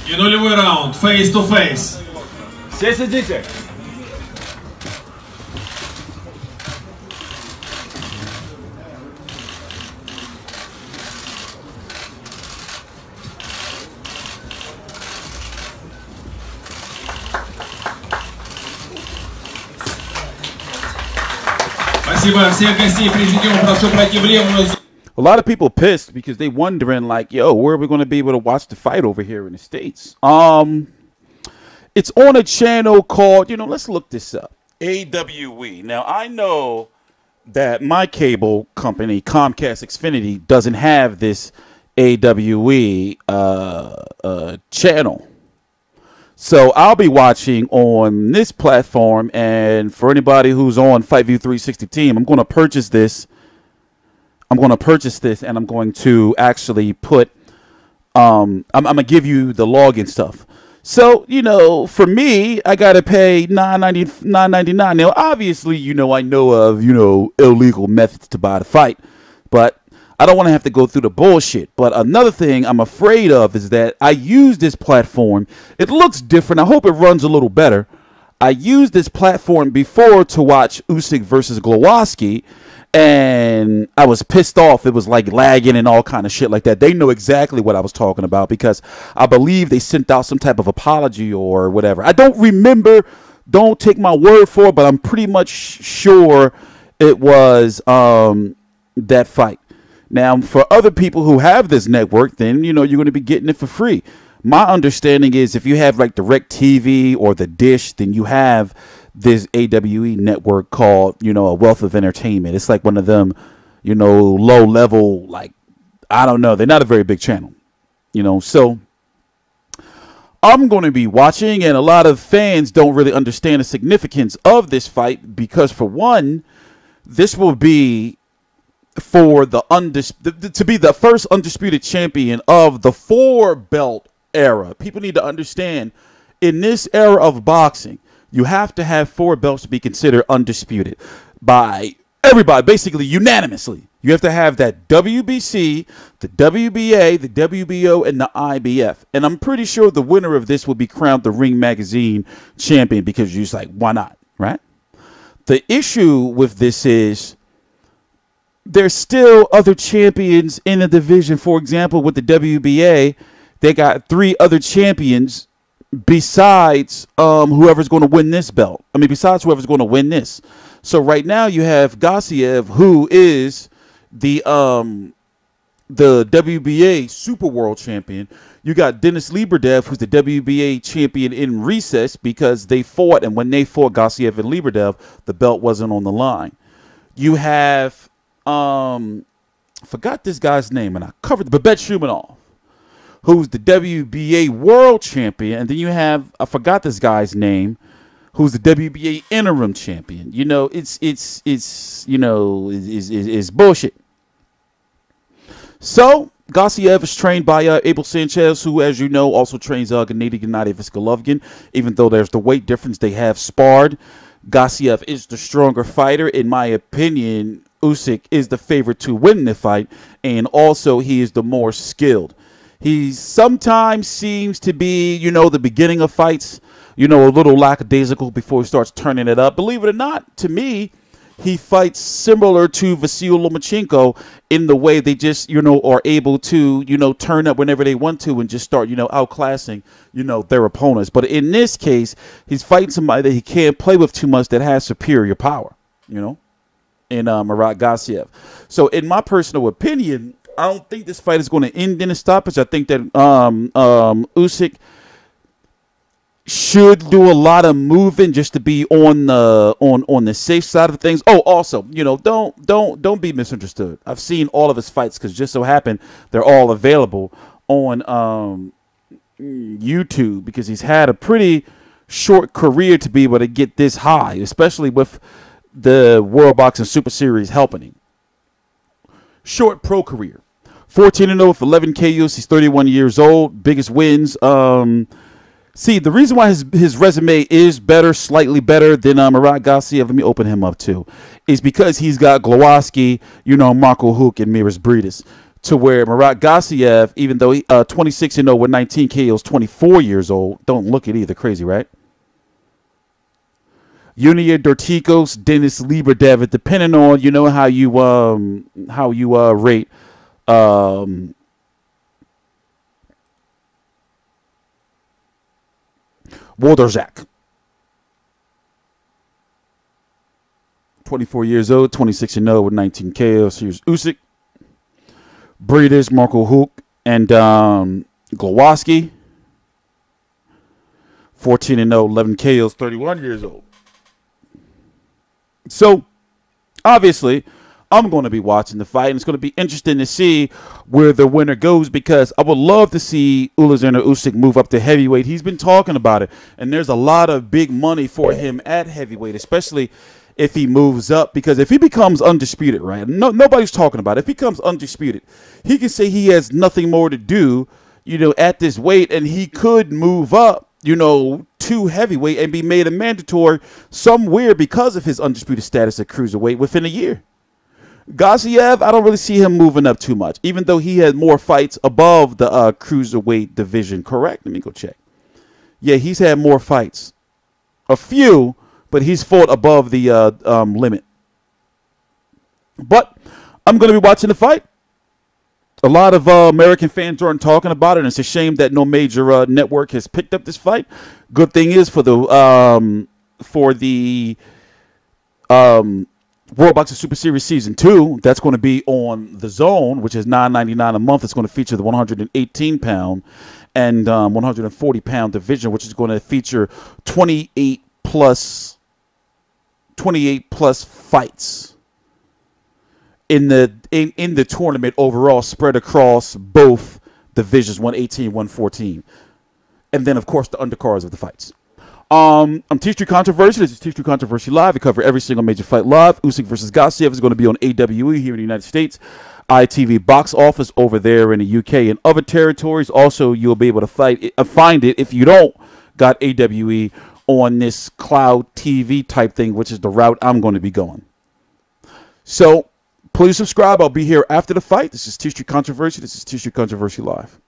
И нулевой раунд, face to face. Все садите. Спасибо. Всех гостей президиума прошу пройти в левую зону. A lot of people pissed because they wondering like, yo, where are we going to be able to watch the fight over here in the States? It's on a channel called, let's look this up. AWE. Now, I know that my cable company, Comcast Xfinity, doesn't have this AWE channel. So I'll be watching on this platform, and for anybody who's on FightView 360 team, I'm going to purchase this. And I'm going to actually put, I'm going to give you the login stuff. So, for me, I got to pay $9.99. Now, obviously, I know of, illegal methods to buy the fight, but I don't want to have to go through the bullshit. But another thing I'm afraid of is that I use this platform. It looks different. I hope it runs a little better. I used this platform before to watch Usyk versus Klowdtv, and I was pissed off. It was like lagging and all kind of shit like that. They know exactly what I was talking about because I believe they sent out some type of apology or whatever. I don't remember. Don't take my word for it, but I'm pretty much sure it was that fight. Now, for other people who have this network, then, you're going to be getting it for free. My understanding is if you have like DirecTV or the Dish, then you have this AWE network called, a wealth of entertainment. It's like one of them, low level, like, I don't know. They're not a very big channel, so I'm going to be watching, and a lot of fans don't really understand the significance of this fight because, for one, this will be for to be the first undisputed champion of the 4-belt era. People need to understand, in this era of boxing, you have to have 4 belts to be considered undisputed by everybody, basically unanimously. You have to have that WBC, the WBA, the WBO, and the IBF. And I'm pretty sure the winner of this will be crowned the Ring Magazine champion because you're just like, why not, right? The issue with this is there's still other champions in the division. For example, with the WBA, they got 3 other champions besides whoever's going to win this belt. Besides whoever's going to win this. So right now you have Gassiev, who is the WBA Super World Champion. You got Denis Lebedev, who's the WBA champion in recess because they fought, and when they fought, Gassiev and Lebedev, the belt wasn't on the line. You have forgot this guy's name, and I covered Babet Shumanov, who's the WBA World Champion, and then you have, I forgot this guy's name, who's the WBA Interim Champion. It's bullshit. So Gassiev is trained by Abel Sanchez, who, as you know, also trains Gennady Gennadievich Golovkin. Even though there's the weight difference, they have sparred. Gassiev is the stronger fighter, in my opinion. Usyk is the favorite to win the fight, and also he is the more skilled. He sometimes seems to be, the beginning of fights, a little lackadaisical before he starts turning it up. Believe it or not, to me, he fights similar to Vasyl Lomachenko in the way they just, are able to, turn up whenever they want to and just start, outclassing, their opponents. But in this case, he's fighting somebody that he can't play with too much that has superior power, in Marat Gassiev. So in my personal opinion, I don't think this fight is going to end in a stoppage. I think that Usyk should do a lot of moving just to be on the safe side of things. Oh, also, don't be misunderstood. I've seen all of his fights because just so happened they're all available on YouTube because he's had a pretty short career to be able to get this high, especially with the World Boxing Super Series helping him. Short pro career. 14-0 with 11 KOs. He's 31 years old. Biggest wins. See, the reason why his resume is better, slightly better than Marat Gassiev, let me open him up too, is because he's got Klowdtv, Marco Huck, and Miras Briedis. to where Murat Gassiev, even though he 26-0 with 19 KOs, 24 years old. Don't look it either. Crazy, right? Junior Dorticos, Denis Lieberdev, depending on how you rate Włodarczyk. 24 years old, 26-0 with 19 KOs. Here's Usyk, Breeders, Marco Huck, and Glowacki. 14-0, 11 KOs, 31 years old. So, obviously, I'm going to be watching the fight, and it's going to be interesting to see where the winner goes, because I would love to see Alexander Usyk move up to heavyweight. He's been talking about it, and there's a lot of big money for him at heavyweight, especially if he moves up, because if he becomes undisputed, right? Nobody's talking about it. If he becomes undisputed, he can say he has nothing more to do, at this weight, and he could move up, to heavyweight and be made a mandatory somewhere because of his undisputed status at cruiserweight within a year. Gassiev, I don't really see him moving up too much, even though he had more fights above the cruiserweight division. Correct? Let me go check. Yeah, he's had more fights. A few, but he's fought above the limit. But I'm going to be watching the fight. A lot of American fans aren't talking about it, and it's a shame that no major network has picked up this fight. Good thing is for the World Boxing Super Series Season 2, that's going to be on The Zone, which is $9.99 a month. It's going to feature the 118-pound and 140-pound division, which is going to feature 28 plus fights in the tournament overall, spread across both divisions, 118, 114. And then, of course, the undercards of the fights. I'm TstreeT Controversy. This is TstreeT Controversy Live. We cover every single major fight live. Usyk versus Gassiev is going to be on AWE here in the United States. ITV box office over there in the UK and other territories. Also, you'll be able to find it if you don't got AWE on this Klowdtv type thing, which is the route I'm going to be going. So, please subscribe. I'll be here after the fight. This is TstreeT Controversy. This is TstreeT Controversy Live.